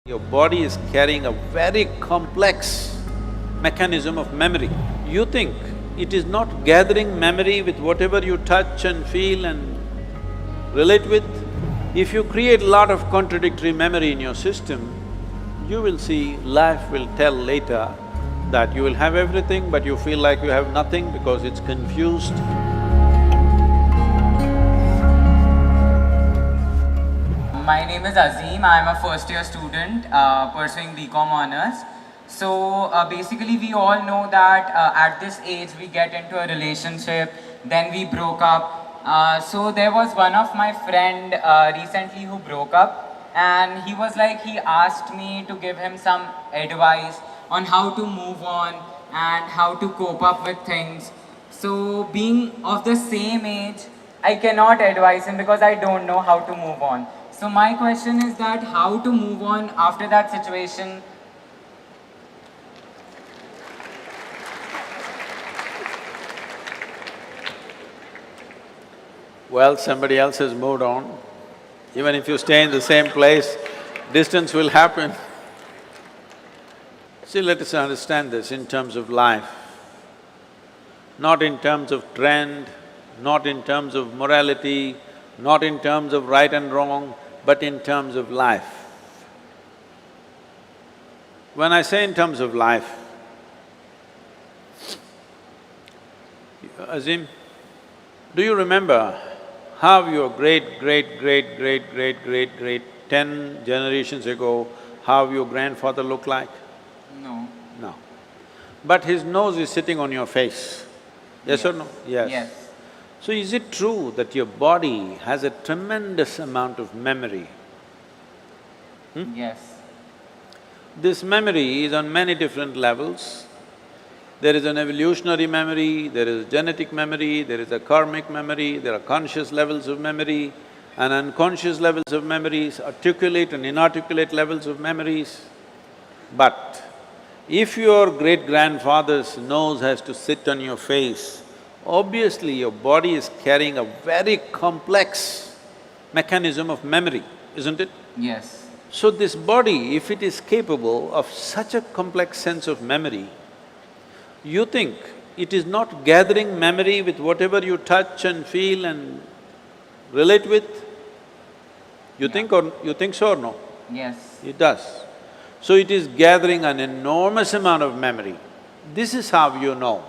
Your body is carrying a very complex mechanism of memory. You think it is not gathering memory with whatever you touch and feel and relate with. If you create a lot of contradictory memory in your system, you will see life will tell later that you will have everything but you feel like you have nothing because it's confused. My name is Azim. I'm a first-year student pursuing BCom honors. So basically, we all know that at this age we get into a relationship, then we broke up. So there was one of my friend recently who broke up, and he was like, he asked me to give him some advice on how to move on and how to cope up with things. So being of the same age, I cannot advise him because I don't know how to move on. So my question is that how to move on after that situation. Well, somebody else has moved on. Even if you stay in the same place, distance will happen. See, let us understand this in terms of life, not in terms of trend, not in terms of morality, not in terms of right and wrong, but in terms of life. When I say in terms of life, Azim, do you remember how your great 10 generations ago, how your grandfather looked like? No. No. But his nose is sitting on your face, yes or no? Yes. So is it true that your body has a tremendous amount of memory? Yes. This memory is on many different levels. There is an evolutionary memory, there is genetic memory, there is a karmic memory, there are conscious levels of memory and unconscious levels of memories, articulate and inarticulate levels of memories. But if your great-grandfather's nose has to sit on your face, obviously your body is carrying a very complex mechanism of memory, isn't it? Yes. So this body, if it is capable of such a complex sense of memory, you think it is not gathering memory with whatever you touch and feel and relate with? You think so or no? Yes. It does. So it is gathering an enormous amount of memory. This is how you know.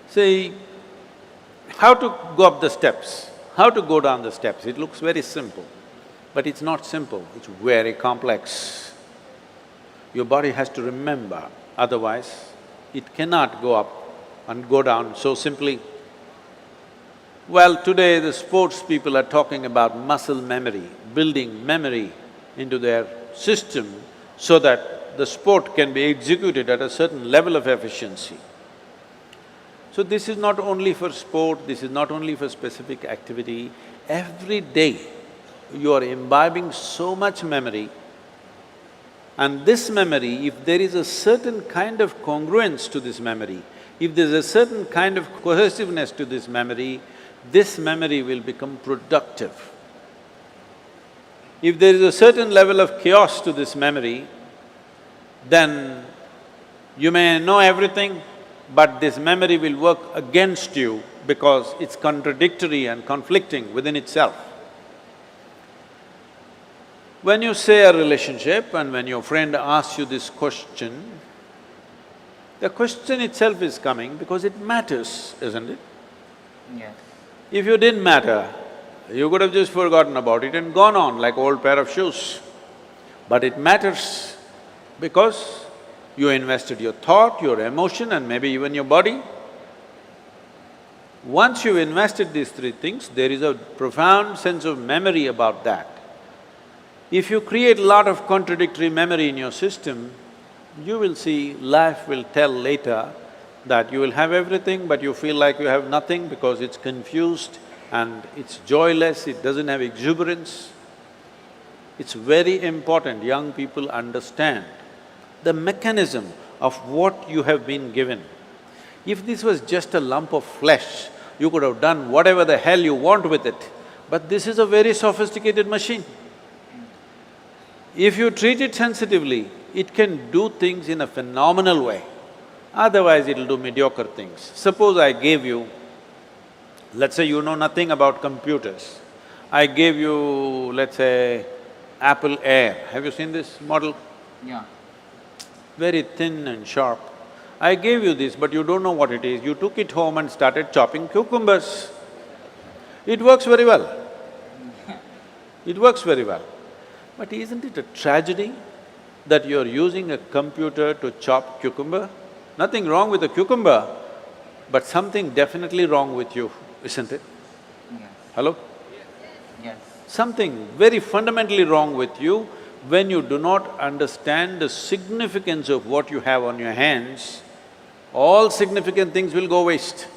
See, how to go up the steps, how to go down the steps, it looks very simple, but it's not simple, it's very complex. Your body has to remember, otherwise it cannot go up and go down so simply. Well, today the sports people are talking about muscle memory, building memory into their system so that the sport can be executed at a certain level of efficiency. So this is not only for sport, this is not only for specific activity. Every day you are imbibing so much memory, and this memory, if there is a certain kind of congruence to this memory, if there's a certain kind of cohesiveness to this memory will become productive. If there is a certain level of chaos to this memory, then you may know everything, but this memory will work against you because it's contradictory and conflicting within itself. When you say a relationship and when your friend asks you this question, the question itself is coming because it matters, isn't it? Yes. If you didn't matter, you could have just forgotten about it and gone on like old pair of shoes. But it matters because you invested your thought, your emotion and maybe even your body. Once you've invested these three things, there is a profound sense of memory about that. If you create a lot of contradictory memory in your system, you will see life will tell later that you will have everything but you feel like you have nothing because it's confused and it's joyless, it doesn't have exuberance. It's very important young people understand the mechanism of what you have been given. If this was just a lump of flesh, you could have done whatever the hell you want with it, but this is a very sophisticated machine. If you treat it sensitively, it can do things in a phenomenal way. Otherwise, it'll do mediocre things. Suppose I gave you, let's say you know nothing about computers. I gave you, let's say, Apple Air. Have you seen this model? Yeah. Very thin and sharp. I gave you this, but you don't know what it is. You took it home and started chopping cucumbers. It works very well. It works very well. But isn't it a tragedy that you're using a computer to chop cucumber? Nothing wrong with a cucumber, but something definitely wrong with you, isn't it? Yes. Hello? Yes. Something very fundamentally wrong with you when you do not understand the significance of what you have on your hands. All significant things will go waste.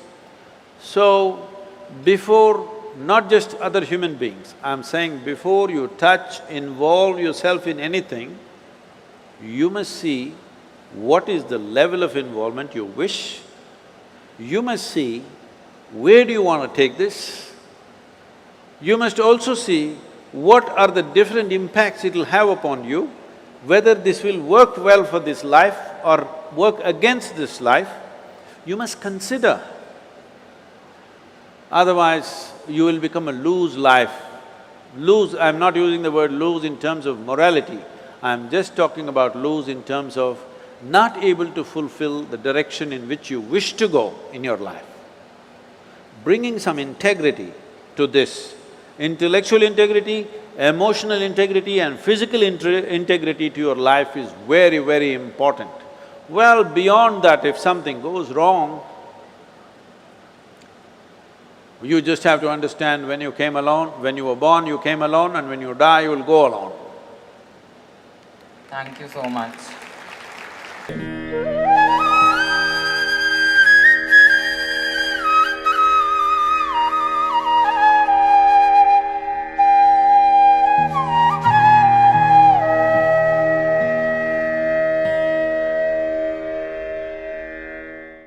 So, before not just other human beings, I'm saying before you touch, involve yourself in anything, you must see what is the level of involvement you wish. You must see where do you want to take this. You must also see what are the different impacts it'll have upon you, whether this will work well for this life or work against this life. You must consider. Otherwise, you will become a loose life. Loose, I'm not using the word loose in terms of morality, I'm just talking about loose in terms of not able to fulfill the direction in which you wish to go in your life. Bringing some integrity to this, intellectual integrity, emotional integrity and physical integrity to your life is very, very important. Well, beyond that, if something goes wrong, you just have to understand when you came alone, when you were born, you came alone, and when you die, you will go alone. Thank you so much.